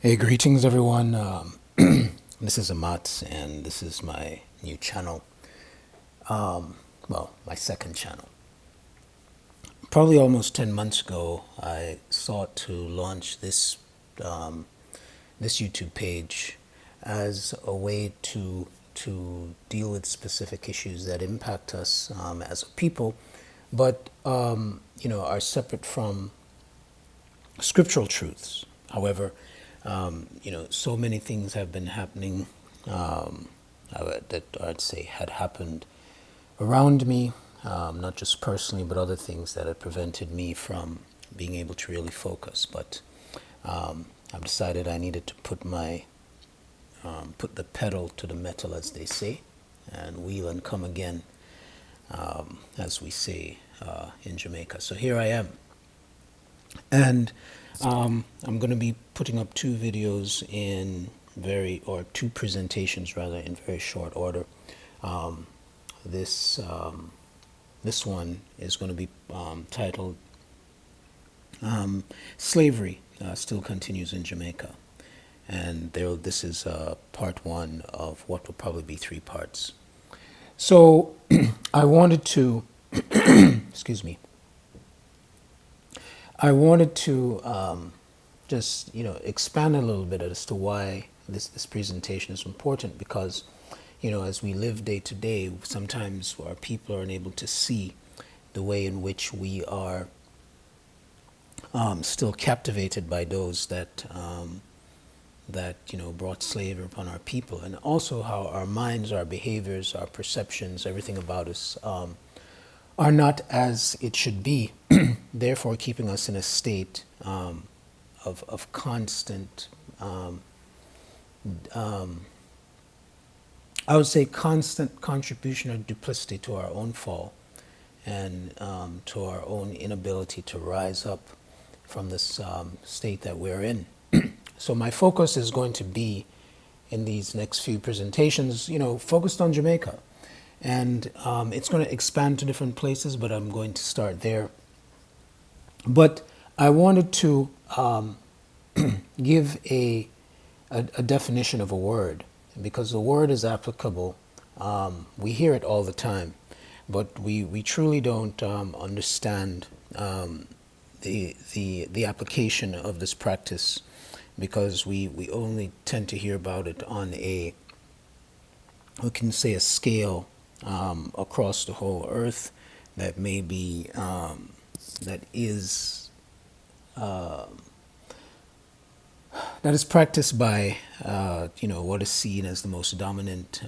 Hey, greetings everyone. This is Amat, and this is my new channel. Well, my second channel. Probably almost 10 months ago, I sought to launch this YouTube page as a way to deal with specific issues that impact us as a people, but are separate from scriptural truths. However, so many things have been happening that I'd say had happened around me, not just personally, but other things that had prevented me from being able to really focus. But I've decided I needed to put the pedal to the metal, as they say, and wheel and come again, as we say in Jamaica. So here I am. And I'm going to be putting up two videos two presentations rather, in very short order. This one is going to be titled "Slavery Still Continues in Jamaica," and this is part one of what will probably be three parts. So I wanted to, excuse me. I wanted to just expand a little bit as to why this presentation is important, because as we live day to day, sometimes our people are unable to see the way in which we are still captivated by those that brought slavery upon our people, and also how our minds, our behaviors, our perceptions, everything about us are not as it should be, therefore keeping us in a state of constant, I would say constant contribution or duplicity to our own fall, and to our own inability to rise up from this state that we're in. So my focus is going to be, in these next few presentations, focused on Jamaica. And it's going to expand to different places, but I'm going to start there. But I wanted to give a definition of a word, because the word is applicable. We hear it all the time, but we truly don't understand the application of this practice, because we only tend to hear about it on we can say a scale across the whole earth that may be that is practiced by what is seen as the most dominant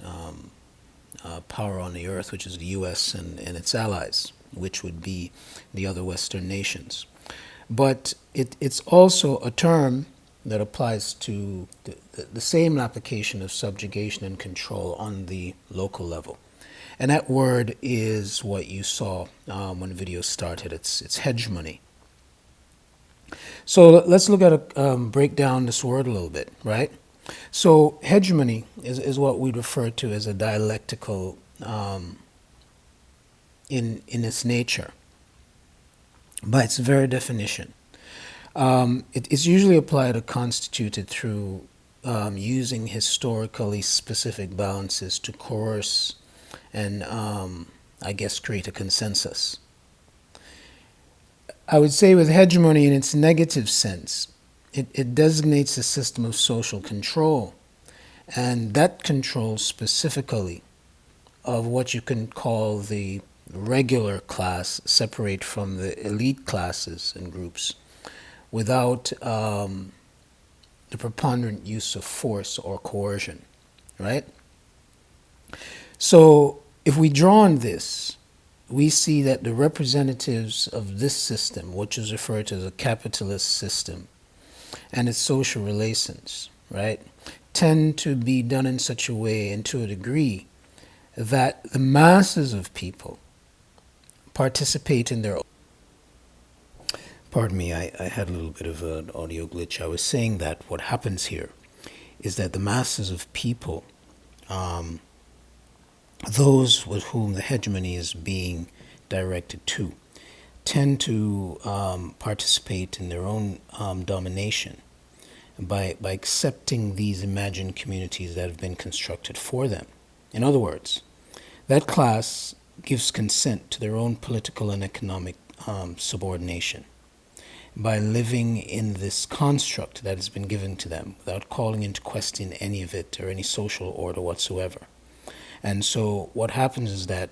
power on the earth, which is the U.S. and its allies, which would be the other Western nations. But it's also a term that applies to the same application of subjugation and control on the local level. And that word is what you saw when the video started. It's hegemony. So let's look at break down this word a little bit, right? So hegemony is what we refer to as a dialectical in its nature, by its very definition. It is usually applied or constituted through using historically specific balances to coerce and create a consensus. I would say with hegemony in its negative sense, it designates a system of social control, and that control specifically of what you can call the regular class separate from the elite classes and groups, without the preponderant use of force or coercion, right? So if we draw on this, we see that the representatives of this system, which is referred to as a capitalist system, and its social relations, right, tend to be done in such a way and to a degree that the masses of people participate in their... Pardon me, I had a little bit of an audio glitch. I was saying that what happens here is that the masses of people, those with whom the hegemony is being directed to, tend to participate in their own domination by accepting these imagined communities that have been constructed for them. In other words, that class gives consent to their own political and economic subordination by living in this construct that has been given to them without calling into question any of it or any social order whatsoever. And so what happens is that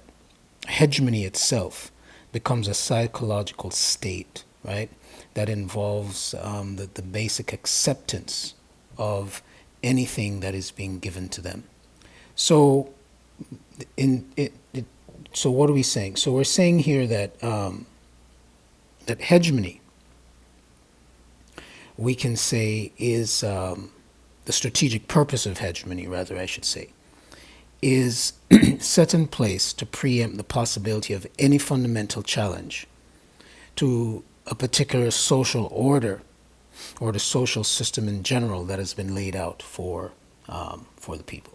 hegemony itself becomes a psychological state, right, that involves the basic acceptance of anything that is being given to them. So so what are we saying? So we're saying here that that hegemony, we can say, is the strategic purpose of hegemony, rather, I should say, is set in place to preempt the possibility of any fundamental challenge to a particular social order or the social system in general that has been laid out for the people.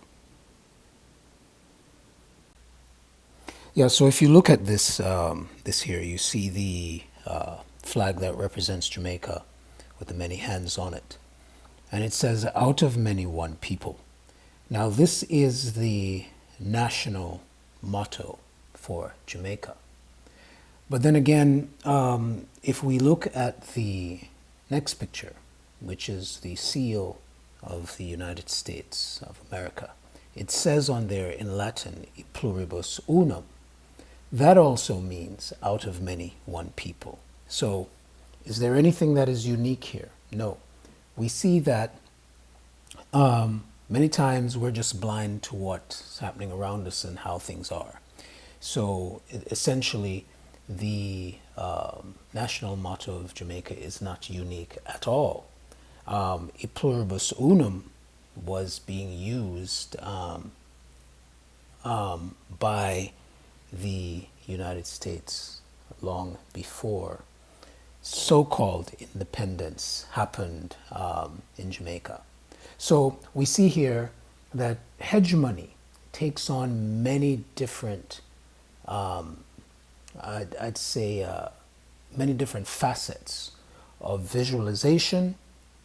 Yeah, so if you look at this this here, you see the flag that represents Jamaica with the many hands on it. And it says, "Out of many, one people." Now, this is the national motto for Jamaica. But then again, if we look at the next picture, which is the seal of the United States of America, it says on there in Latin, "E pluribus unum." That also means out of many, one people. So is there anything that is unique here? No. We see that many times we're just blind to what's happening around us and how things are. So essentially, the national motto of Jamaica is not unique at all. E pluribus unum was being used by the United States long before so-called independence happened in Jamaica. So we see here that hegemony takes on many different, I'd say, many different facets of visualization,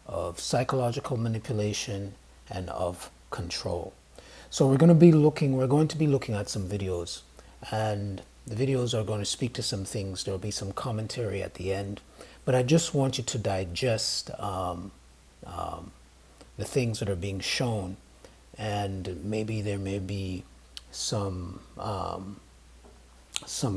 of psychological manipulation, and of control. So we're going to be looking at some videos, and the videos are going to speak to some things. There'll be some commentary at the end, but I just want you to digest the things that are being shown, and maybe there may be some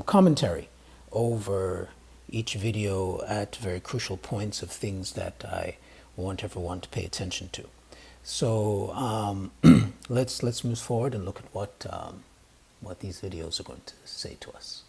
commentary over each video at very crucial points of things that I want everyone to pay attention to. So let's move forward and look at what these videos are going to say to us.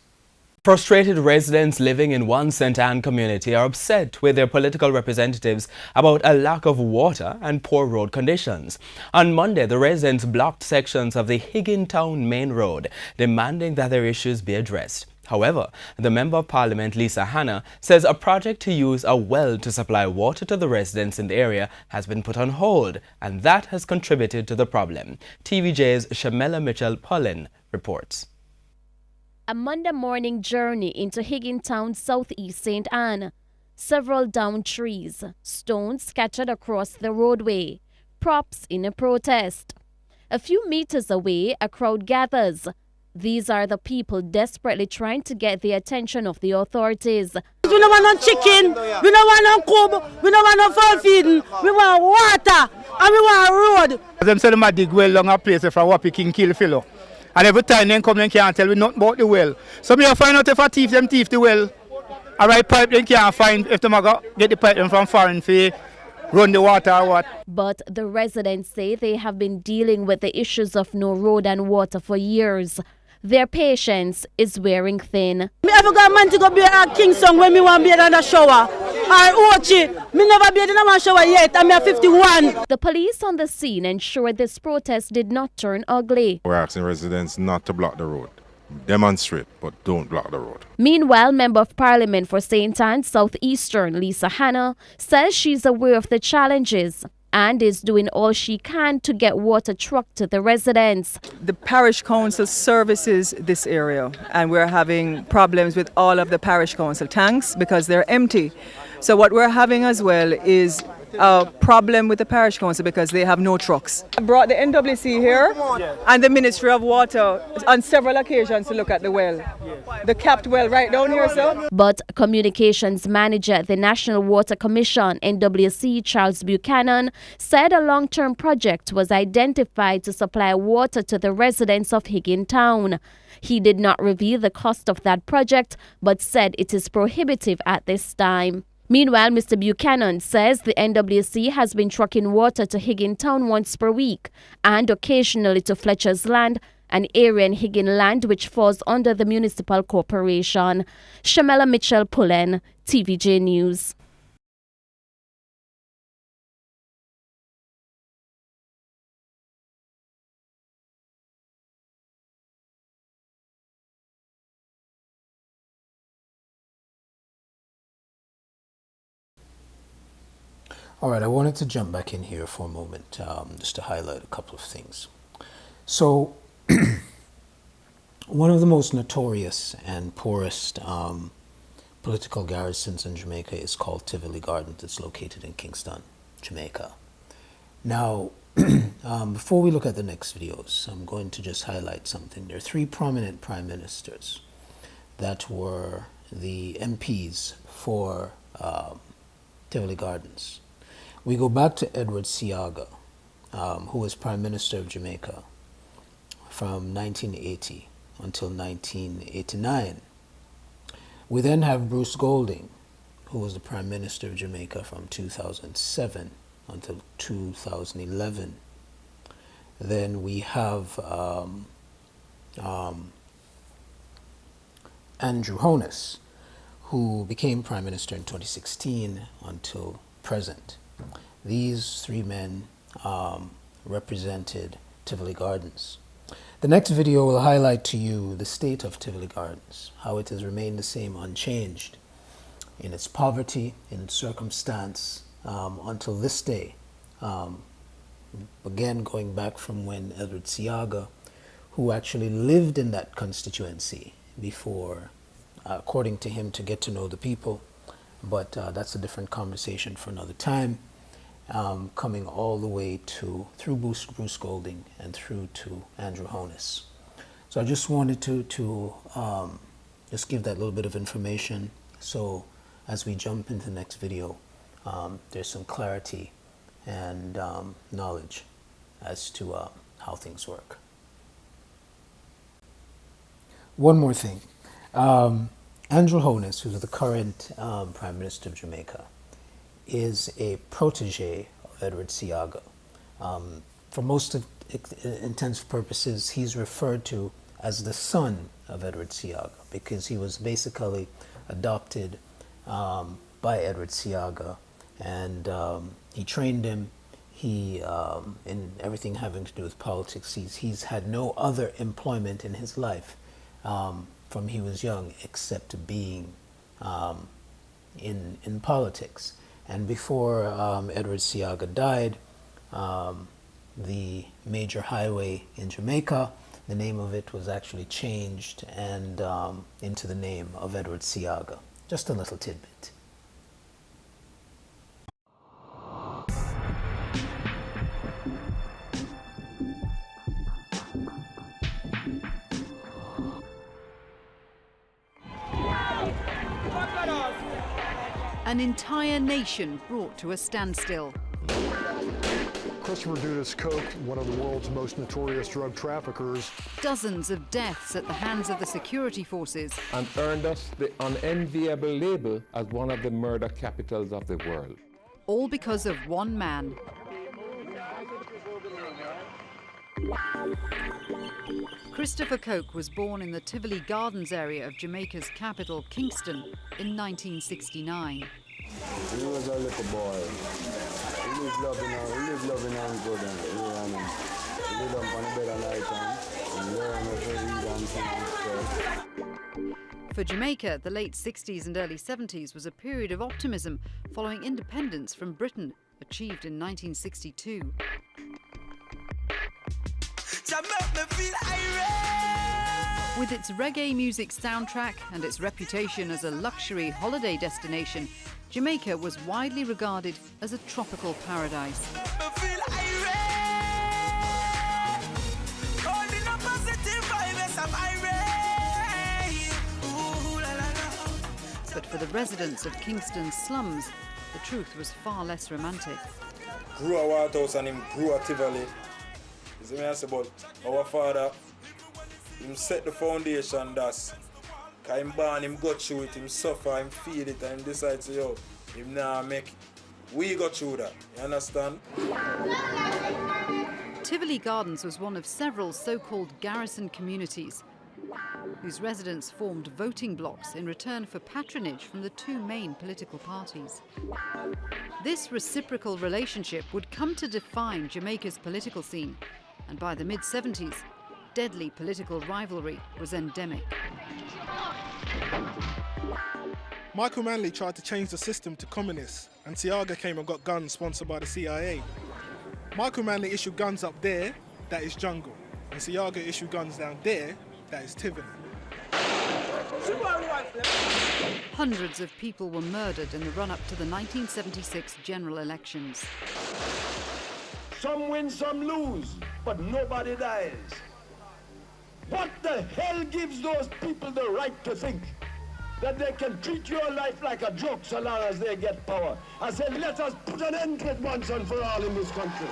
Frustrated residents living in one St. Anne community are upset with their political representatives about a lack of water and poor road conditions. On Monday, the residents blocked sections of the Higgintown Main Road, demanding that their issues be addressed. However, the Member of Parliament, Lisa Hanna, says a project to use a well to supply water to the residents in the area has been put on hold, and that has contributed to the problem. TVJ's Shamela Mitchell-Pullin reports. A Monday morning journey into Higgintown, southeast St. Anne. Several downed trees, stones scattered across the roadway, props in a protest. A few meters away, a crowd gathers. These are the people desperately trying to get the attention of the authorities. We don't want no chicken, we don't want no cob, we don't want no fowl feeding, we want water and we want road. Them say them a dig well long a place from Wappy King kill fellow. And every time they come, they can't tell me nothing about the well. So me find out if a thief the well. A right pipe they can't find if them get the pipe them from foreign for run the water or what. But the residents say they have been dealing with the issues of no road and water for years. Their patience is wearing thin. Me ever got man to go be a king song when me want be in the shower. Or Ochi, me never be in a shower yet, I'm 51. The police on the scene ensured this protest did not turn ugly. We're asking residents not to block the road. Demonstrate, but don't block the road. Meanwhile, Member of Parliament for St. Anne Southeastern, Lisa Hanna, says she's aware of the challenges and is doing all she can to get water trucked to the residents. The parish council services this area, and we're having problems with all of the parish council tanks because they're empty. So what we're having as well is a problem with the parish council because they have no trucks. I brought the NWC here and the Ministry of Water on several occasions to look at the well. The capped well right down here, sir. But Communications Manager at the National Water Commission, NWC, Charles Buchanan, said a long-term project was identified to supply water to the residents of Higgintown. He did not reveal the cost of that project, but said it is prohibitive at this time. Meanwhile, Mr. Buchanan says the NWC has been trucking water to Higgintown once per week and occasionally to Fletcher's Land, an area in Higgin Land which falls under the municipal corporation. Shamela Mitchell-Pullen, TVJ News. All right, I wanted to jump back in here for a moment just to highlight a couple of things. So one of the most notorious and poorest political garrisons in Jamaica is called Tivoli Gardens. It's located in Kingston, Jamaica. Now, before we look at the next videos, I'm going to just highlight something. There are three prominent prime ministers that were the MPs for Tivoli Gardens. We go back to Edward Seaga, who was Prime Minister of Jamaica from 1980 until 1989. We then have Bruce Golding, who was the Prime Minister of Jamaica from 2007 until 2011. Then we have Andrew Honus, who became Prime Minister in 2016 until present. These three men represented Tivoli Gardens. The next video will highlight to you the state of Tivoli Gardens, how it has remained the same, unchanged in its poverty, in its circumstance, until this day. Again, going back from when Edward Seaga, who actually lived in that constituency before, according to him, to get to know the people, but that's a different conversation for another time. Coming all the way through Bruce Golding and through to Andrew Honus. So I just wanted to just give that little bit of information, so as we jump into the next video, there's some clarity and knowledge as to how things work. One more thing. Andrew Honus, who's the current Prime Minister of Jamaica, is a protege of Edward Seaga. For most of intents and purposes, he's referred to as the son of Edward Seaga because he was basically adopted by Edward Seaga, and he trained him. He in everything having to do with politics. He's had no other employment in his life from he was young except being in politics. And before Edward Seaga died, the major highway in Jamaica, the name of it was actually changed and into the name of Edward Seaga. Just a little tidbit. An entire nation brought to a standstill. Christopher Dudas Koch, one of the world's most notorious drug traffickers. Dozens of deaths at the hands of the security forces. And earned us the unenviable label as one of the murder capitals of the world. All because of one man. Christopher Koch was born in the Tivoli Gardens area of Jamaica's capital, Kingston, in 1969. He was a little boy. He lived loving and good and he lived on a better life and learned to read and For Jamaica, the late 60s and early 70s was a period of optimism following independence from Britain, achieved in 1962. With its reggae music soundtrack and its reputation as a luxury holiday destination, Jamaica was widely regarded as a tropical paradise. But for the residents of Kingston's slums, the truth was far less romantic. Grew a White House and him grew a Tivoli. You see me I say about our father, him set the foundation, that's cause him born, him go through it, him suffer, him feel it, and him decide to, yo, him now make it. We go through that, you understand? Tivoli Gardens was one of several so-called garrison communities whose residents formed voting blocks in return for patronage from the two main political parties. This reciprocal relationship would come to define Jamaica's political scene, and by the mid-70s, deadly political rivalry was endemic. Michael Manley tried to change the system to communists, and Siaga came and got guns sponsored by the CIA. Michael Manley issued guns up there, that is jungle, and Siaga issued guns down there, that is Tivoli. Hundreds of people were murdered in the run-up to the 1976 general elections. Some win, some lose, but nobody dies. What the hell gives those people the right to think that they can treat your life like a joke so long as they get power? I said, let us put an end to it once and for all in this country.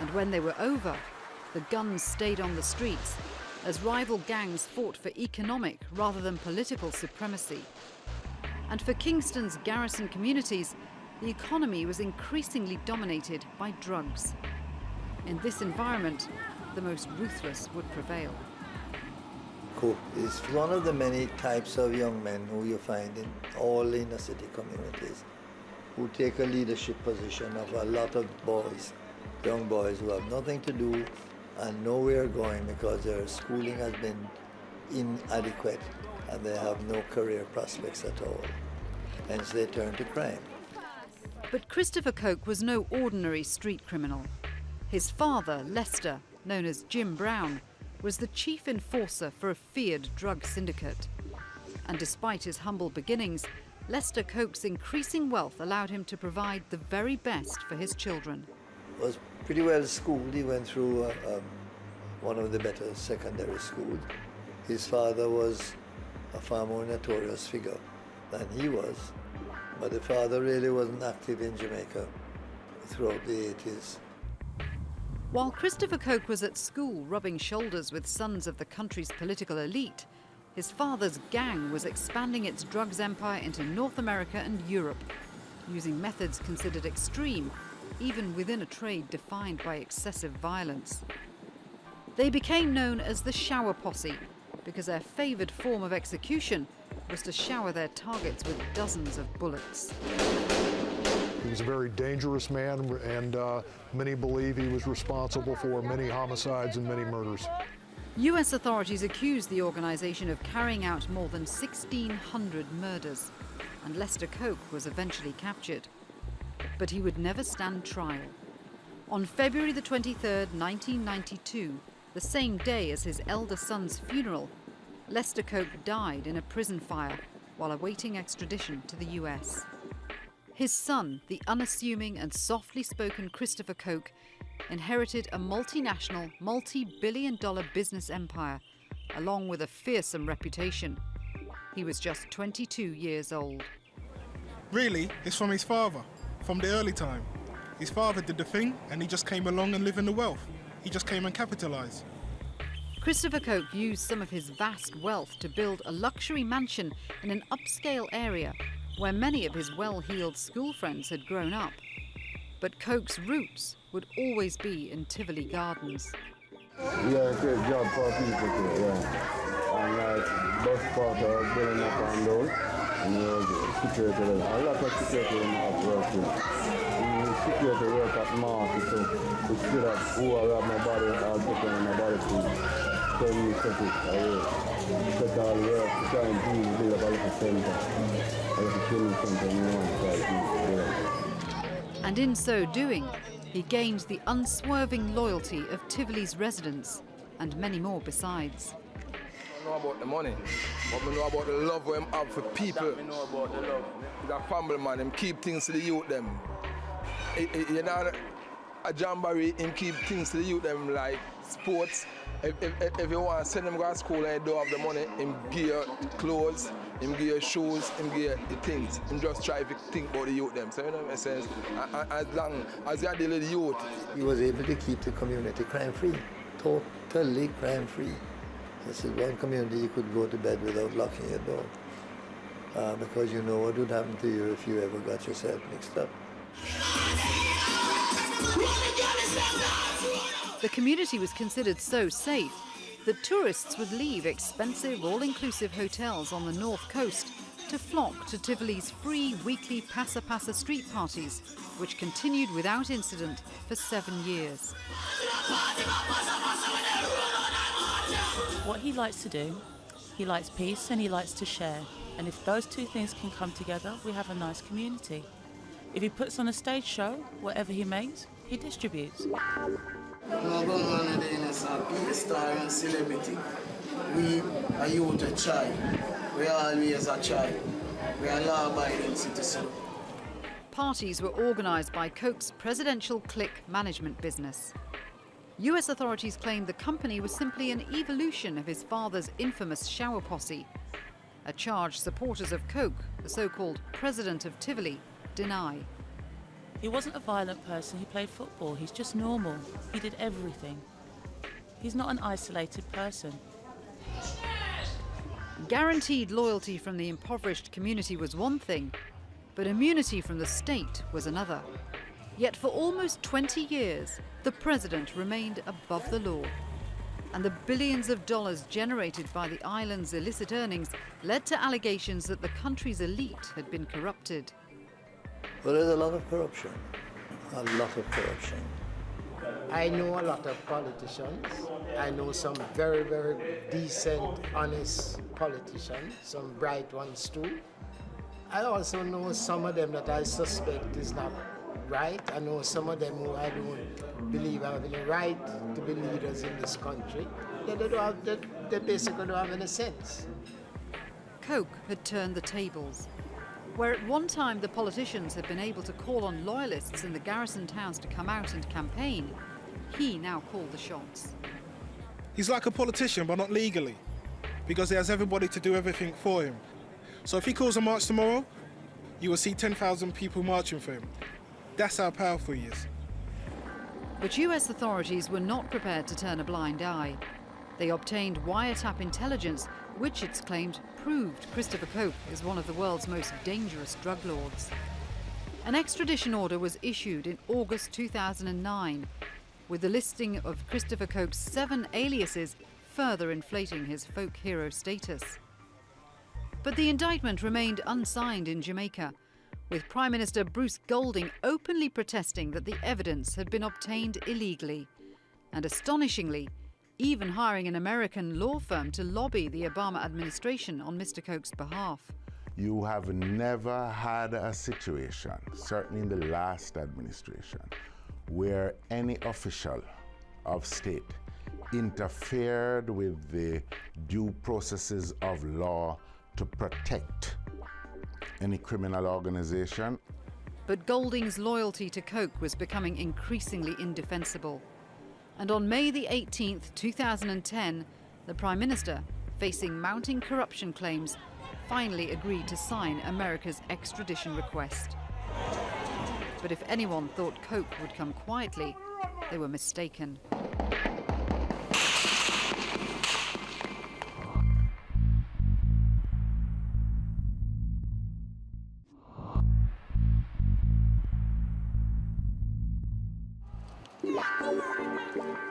And when they were over, the guns stayed on the streets as rival gangs fought for economic rather than political supremacy. And for Kingston's garrison communities, the economy was increasingly dominated by drugs. In this environment, the most ruthless would prevail. Coke is one of the many types of young men who you find in all inner city communities who take a leadership position of a lot of boys, young boys who have nothing to do and nowhere going because their schooling has been inadequate and they have no career prospects at all. Hence they turn to crime. But Christopher Coke was no ordinary street criminal. His father, Lester, known as Jim Brown, was the chief enforcer for a feared drug syndicate. And despite his humble beginnings, Lester Coke's increasing wealth allowed him to provide the very best for his children. Was pretty well schooled. He went through one of the better secondary schools. His father was a far more notorious figure than he was, but the father really wasn't active in Jamaica throughout the 80s. While Christopher Coke was at school rubbing shoulders with sons of the country's political elite, his father's gang was expanding its drugs empire into North America and Europe, using methods considered extreme, even within a trade defined by excessive violence. They became known as the shower posse because their favoured form of execution was to shower their targets with dozens of bullets. He was a very dangerous man, and many believe he was responsible for many homicides and many murders. US authorities accused the organisation of carrying out more than 1,600 murders, and Lester Coke was eventually captured. But he would never stand trial. On February the 23rd, 1992, the same day as his elder son's funeral, Lester Coke died in a prison fire while awaiting extradition to the US. His son, the unassuming and softly spoken Christopher Coke, inherited a multinational, multi-billion-dollar business empire, along with a fearsome reputation. He was just 22 years old. Really, it's from his father, from the early time. His father did the thing and he just came along and lived in the wealth. He just came and capitalised. Christopher Coke used some of his vast wealth to build a luxury mansion in an upscale area where many of his well-heeled school friends had grown up. But Coke's roots would always be in Tivoli Gardens. Yeah, great job for people too, yeah. And like bus porter building up on those, and you know, security, a lot of security in our work. Security work at market, so we see that who I have my body, I'll take on my body to tell me set it away. Set all the work to try and build up a little center, a little training center, you know, to try to build. And in so doing, he gained the unswerving loyalty of Tivoli's residents and many more besides. I know about the money, but I know about the love we have for people. I know about the love. He's a family man, him keep things to the youth them. You know, a jamboree, him keep things to the youth them like sports. If you want to send them to school and you don't have the money, him give you clothes, him give you shoes, him give you the things. Him just try to think about the youth them. So you know what I'm saying? As long as you deal with the youth. He was able to keep the community crime-free, totally crime-free. This is one community you could go to bed without locking your door. Because you know what would happen to you if you ever got yourself mixed up. The community was considered so safe that tourists would leave expensive all-inclusive hotels on the north coast to flock to Tivoli's free weekly passa street parties, which continued without incident for 7 years. What he likes to do, he likes peace and he likes to share. And if those two things can come together, we have a nice community. If he puts on a stage show, whatever he makes, he distributes. No government is a star and celebrity. We are youth to try. We are always a try. We are law-abiding citizens. Parties were organised by Coke's presidential clique management business. US authorities claimed the company was simply an evolution of his father's infamous shower posse, a charge supporters of Coke, the so-called president of Tivoli, deny. He wasn't a violent person, he played football, he's just normal. He did everything. He's not an isolated person. Guaranteed loyalty from the impoverished community was one thing, but immunity from the state was another. Yet for almost 20 years, the president remained above the law. And the billions of dollars generated by the island's illicit earnings led to allegations that the country's elite had been corrupted. Well, there's a lot of corruption. A lot of corruption. I know a lot of politicians. I know some very, very decent, honest politicians, some bright ones too. I also know some of them that I suspect is not right. I know some of them who I don't believe have any right to be leaders in this country. They basically don't have any sense. Coke had turned the tables. Where at one time the politicians had been able to call on loyalists in the garrison towns to come out and campaign, he now called the shots. He's like a politician, but not legally, because he has everybody to do everything for him. So if he calls a march tomorrow, you will see 10,000 people marching for him. That's how powerful he is. But US authorities were not prepared to turn a blind eye. They obtained wiretap intelligence, which it's claimed proved Christopher Coke is one of the world's most dangerous drug lords. An extradition order was issued in August 2009, with the listing of Christopher Coke's 7 aliases further inflating his folk hero status. But the indictment remained unsigned in Jamaica, with Prime Minister Bruce Golding openly protesting that the evidence had been obtained illegally, and astonishingly, even hiring an American law firm to lobby the Obama administration on Mr. Coke's behalf. You have never had a situation, certainly in the last administration, where any official of state interfered with the due processes of law to protect any criminal organization. But Golding's loyalty to Coke was becoming increasingly indefensible. And on May the 18th, 2010, the Prime Minister, facing mounting corruption claims, finally agreed to sign America's extradition request. But if anyone thought Coke would come quietly, they were mistaken.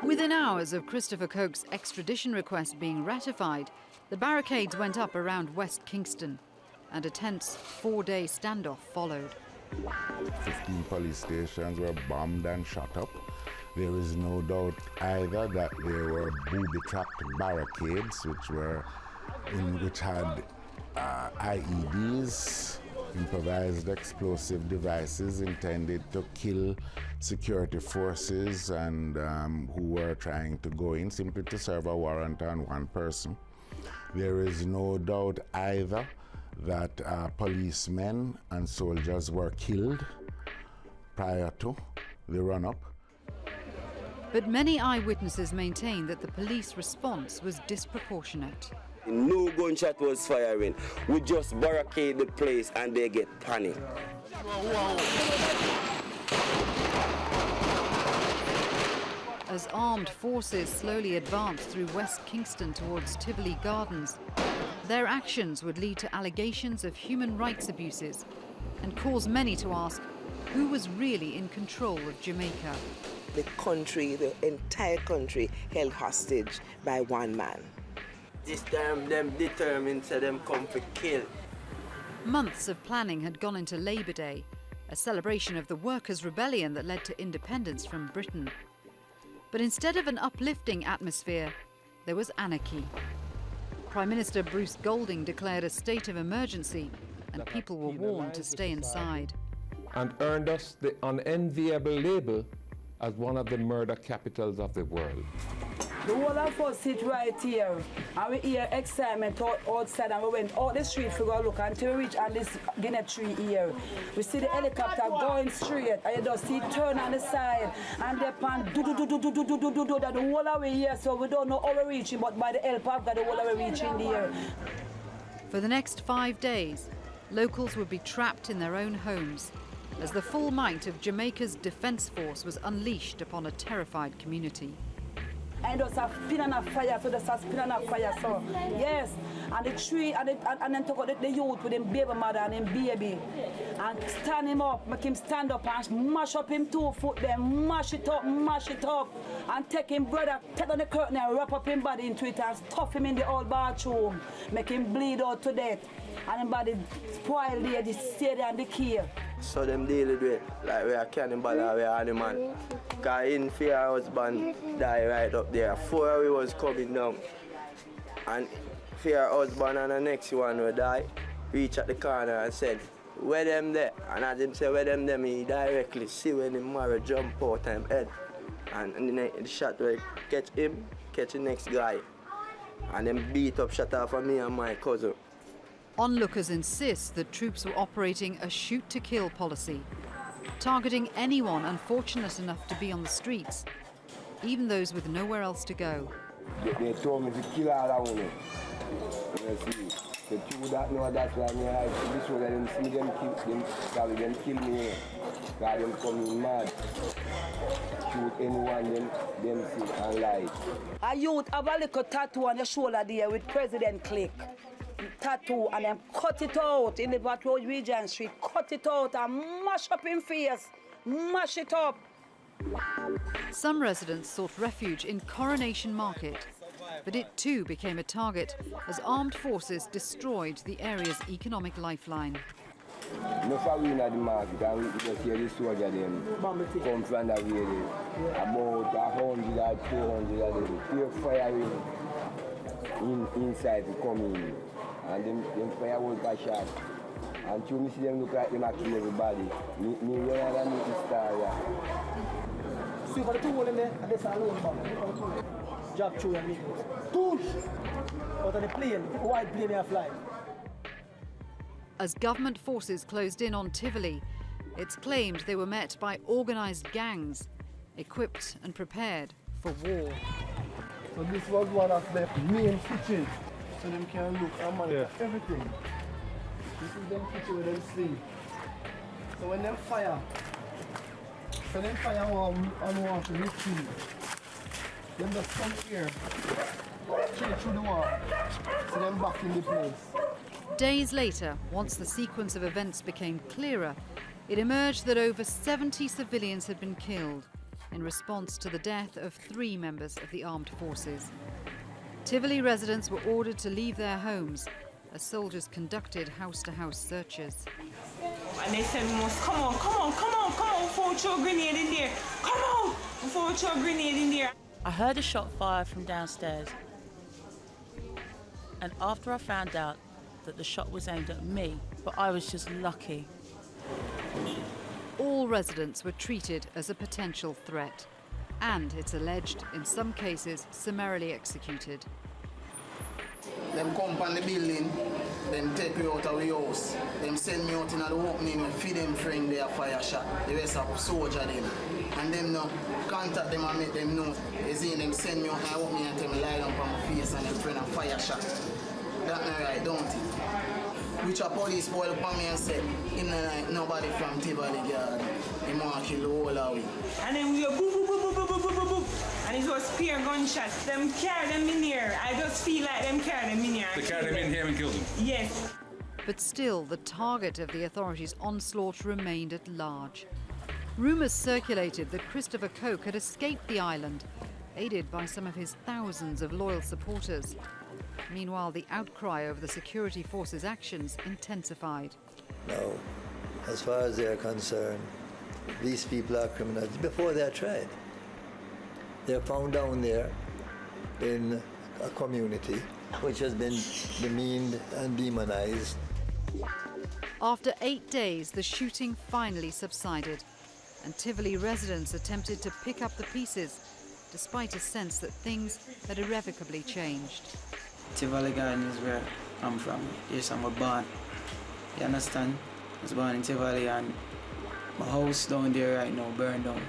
Within hours of Christopher Coke's extradition request being ratified, the barricades went up around West Kingston, and a tense 4-day standoff followed. 15 police stations were bombed and shot up. There is no doubt either that there were booby-trapped barricades which had IEDs improvised explosive devices intended to kill security forces and who were trying to go in simply to serve a warrant on one person. There is no doubt either that policemen and soldiers were killed prior to the run-up. But many eyewitnesses maintain that the police response was disproportionate. No gunshot was firing. We just barricade the place and they get panic. As armed forces slowly advanced through West Kingston towards Tivoli Gardens, their actions would lead to allegations of human rights abuses and cause many to ask who was really in control of Jamaica. The country, the entire country, held hostage by one man. This time them determined to them come for kill. Months of planning had gone into Labour Day, a celebration of the workers' rebellion that led to independence from Britain. But instead of an uplifting atmosphere, there was anarchy. Prime Minister Bruce Golding declared a state of emergency and people were warned to stay inside. And earned us the unenviable label as one of the murder capitals of the world. The whole of us sit right here and we hear excitement outside and we went out the street to go look until we reach on this guinea tree here. We see the helicopter going straight and you just see it turn on the side and they pan do that the whole of we here, so we don't know how we're reaching, but by the help of God the whole of we reaching there. For the next 5 days, locals would be trapped in their own homes as the full might of Jamaica's defence force was unleashed upon a terrified community. And just a spin and a fire, so just a spin and a fire, so yes. And the tree, and then took out the youth with him baby mother and him baby. And stand him up, make him stand up and mash up him 2 foot then, mash it up. And take him brother, take down the curtain and wrap up him body into it and stuff him in the old bathroom. Make him bleed out to death. And him body spoiled there, the stay and the key. So them deal with it like we are cannibal or we are animal. Cause in fear our husband die right up there. 4 we was coming down. And fear our husband and the next one will die. Reach at the corner and said, where them there? And as him say where them there, he directly see when the marrow jump out of him head. And the shot will catch him, catch the next guy. And then beat up shot off of me and my cousin. Onlookers insist that troops were operating a shoot-to-kill policy, targeting anyone unfortunate enough to be on the streets, even those with nowhere else to go. They told me to kill all of them. You see, the people that know that's why I like this way that them see them kill me. God them coming mad. Shoot anyone them see and lie. A youth have a little tattoo on your shoulder there with President Click. Tattoo and then cut it out in the Baton Rouge Regent Street, cut it out and mash up in face, mash it up. Some residents sought refuge in Coronation Market, but it too became a target as armed forces destroyed the area's economic lifeline. No farina the market and we just hear the soldier them come from the way about 100 or 200 of them pure firing inside to come in. And them fireworks are shot. And you see them look like them are killing everybody. Me run and meet the star, yeah. See for the 2 in there, and this alone back. Drop through and meet us. Push! Out of the plane, the white plane they fly. As government forces closed in on Tivoli, it's claimed they were met by organised gangs, equipped and prepared for war. So this was one of the main features. So them can look and monitor everything. This is them picture where them see. So when them fire, on to this tree, them just come here, straight through the wall, so them back in the place. Days later, once the sequence of events became clearer, it emerged that over 70 civilians had been killed in response to the death of 3 members of the armed forces. Tivoli residents were ordered to leave their homes as soldiers conducted house-to-house searches. And they said we must come on, before we throw a grenade in there. Come on, before we throw a grenade in there. I heard a shot fired from downstairs. And after I found out that the shot was aimed at me, but I was just lucky. All residents were treated as a potential threat, and it's alleged, in some cases, summarily executed. Them come on the building, them take me out of the house, them send me out in the opening, feed them friend their fire shot, the rest of soldier them. And them now contact them and make them know. You see them send me out and opening and tell me lie down on my face and them friend a fire shot. That's not right, don't it? Which a police boy upon me and said, in the night, nobody from Tivoli Garden. He want to kill the whole of it. And then we go boop, boop, boop, boop, boop, boop, boop, boop. And it was spear gunshots. Them carry them in here. I just feel like them carry them in here. They carried them in here and killed them? Yes. But still, the target of the authorities' onslaught remained at large. Rumours circulated that Christopher Coke had escaped the island, aided by some of his thousands of loyal supporters. Meanwhile, the outcry over the security forces' actions intensified. No, as far as they're concerned, these people are criminals before they're tried. They're found down there in a community which has been demeaned and demonized. After 8 days, the shooting finally subsided, and Tivoli residents attempted to pick up the pieces, despite a sense that things had irrevocably changed. Tivoli Garden is where I'm from. Yes, I'm born. You understand? I was born in Tivoli and my house down there right now burned down.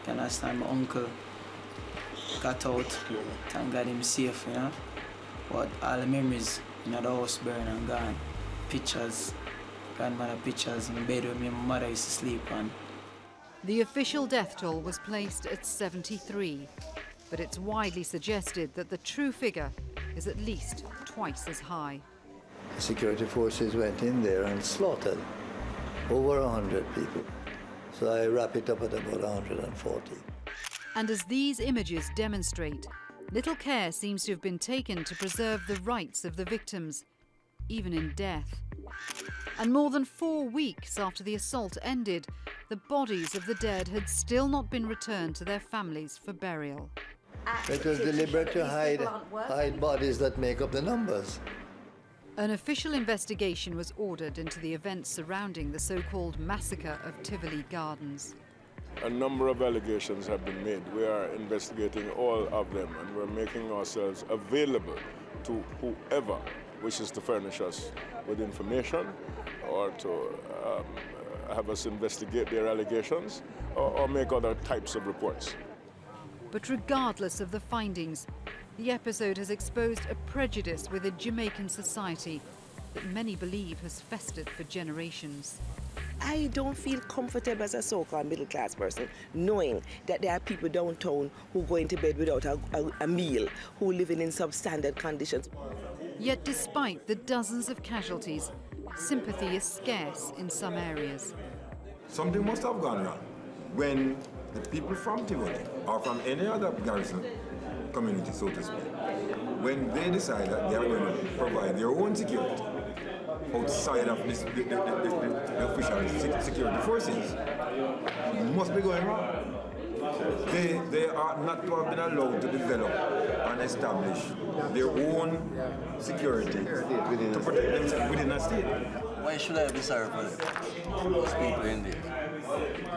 You understand? My uncle got out. Thank God him safe, you know? But all the memories in the house burned and gone. Pictures, grandmother pictures, in the bed where me and my mother used to sleep on. The official death toll was placed at 73, but it's widely suggested that the true figure is at least twice as high. The security forces went in there and slaughtered over 100 people. So I wrap it up at about 140. And as these images demonstrate, little care seems to have been taken to preserve the rights of the victims, even in death. And more than 4 weeks after the assault ended, the bodies of the dead had still not been returned to their families for burial. It was deliberate to hide bodies that make up the numbers. An official investigation was ordered into the events surrounding the so-called massacre of Tivoli Gardens. A number of allegations have been made. We are investigating all of them, and we're making ourselves available to whoever wishes to furnish us with information or to have us investigate their allegations or make other types of reports. But regardless of the findings, the episode has exposed a prejudice within Jamaican society that many believe has festered for generations. I don't feel comfortable as a so-called middle-class person knowing that there are people downtown who go into bed without a meal, who living in substandard conditions. Yet despite the dozens of casualties, sympathy is scarce in some areas. Something must have gone wrong when the people from Tivoli or from any other garrison community, so to speak, when they decide that they are going to provide their own security outside of the official security forces, it must be going wrong. They are not to have been allowed to develop and establish their own security to protect themselves within a state. Why should I be sorry for them? Those people in there.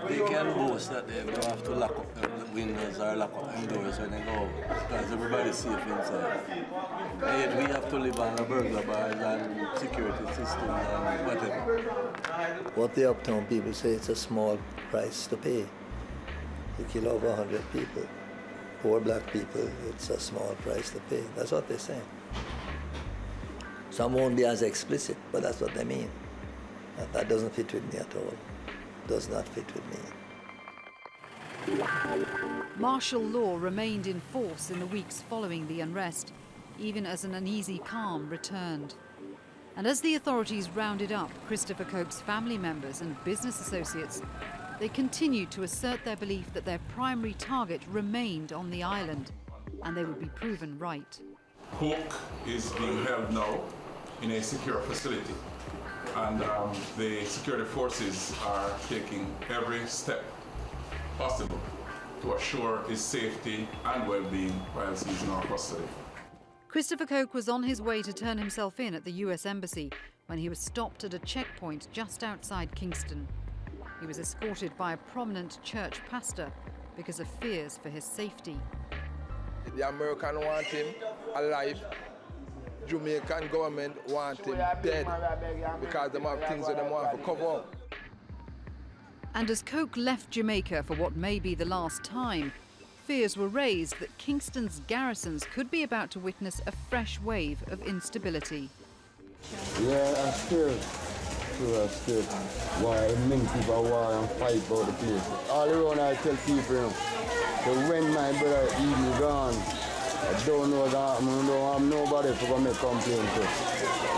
They can boast that they don't have to lock up the windows or lock up the doors when they go out because everybody's safe inside. And yet we have to live on a burglar bars and security systems and whatever. What the uptown people say, it's a small price to pay. You kill over 100 people. Poor black people, it's a small price to pay. That's what they say. Some won't be as explicit, but that's what they mean. That doesn't fit with me at all. Does not fit with me. Martial law remained in force in the weeks following the unrest, even as an uneasy calm returned. And as the authorities rounded up Christopher Coke's family members and business associates, they continued to assert their belief that their primary target remained on the island, and they would be proven right. Coke is being held now in a secure facility, and the security forces are taking every step possible to assure his safety and well-being while he's in our custody. Christopher Coke was on his way to turn himself in at the US Embassy when he was stopped at a checkpoint just outside Kingston. He was escorted by a prominent church pastor because of fears for his safety. The American want him alive. Jamaican government want him dead because they have things that they want to cover up. And as Coke left Jamaica for what may be the last time, fears were raised that Kingston's garrisons could be about to witness a fresh wave of instability. Yeah, I'm scared. Sure, I'm scared. Why many people war and fight about the place. All around I tell people, you know, so when my brother Eden gone, I don't know that I don't have nobody to come make complaints to.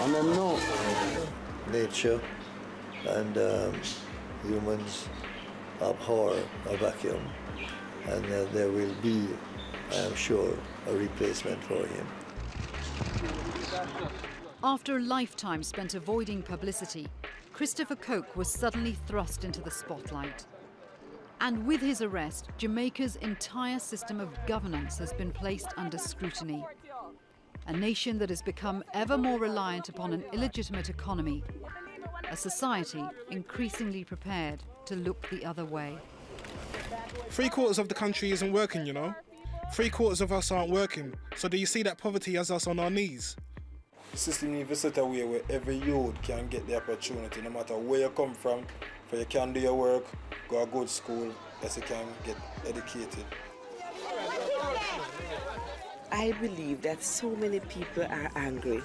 And them know. Nature and humans abhor a vacuum, and there will be, I am sure, a replacement for him. After a lifetime spent avoiding publicity, Christopher Coke was suddenly thrust into the spotlight. And with his arrest, Jamaica's entire system of governance has been placed under scrutiny. A nation that has become ever more reliant upon an illegitimate economy. A society increasingly prepared to look the other way. 3/4 of the country isn't working, you know. 3/4 of us aren't working. So do you see that poverty has us on our knees? The system needs to set a way where every youth can get the opportunity, no matter where you come from, for you can do your work, go to a good school, as you can get educated. I believe that so many people are angry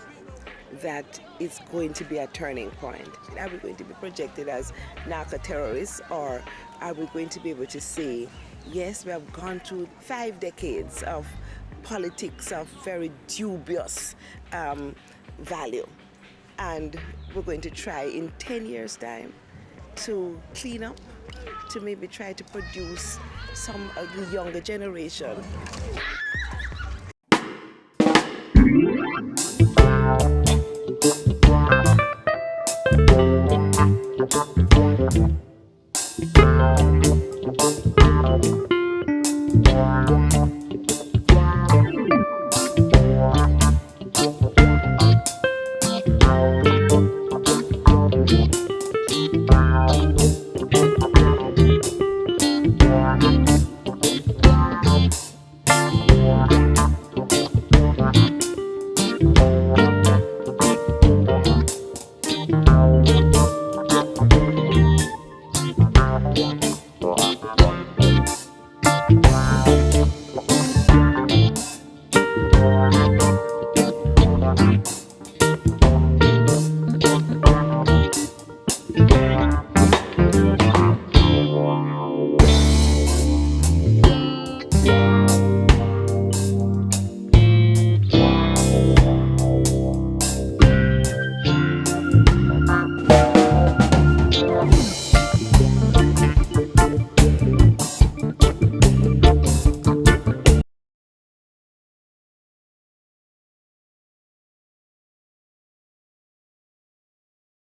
that it's going to be a turning point. Are we going to be projected as narco-terrorists, or are we going to be able to say, yes, we have gone through 5 decades of politics of very dubious value, and we're going to try in 10 years' time to clean up, to maybe try to produce some of the younger generation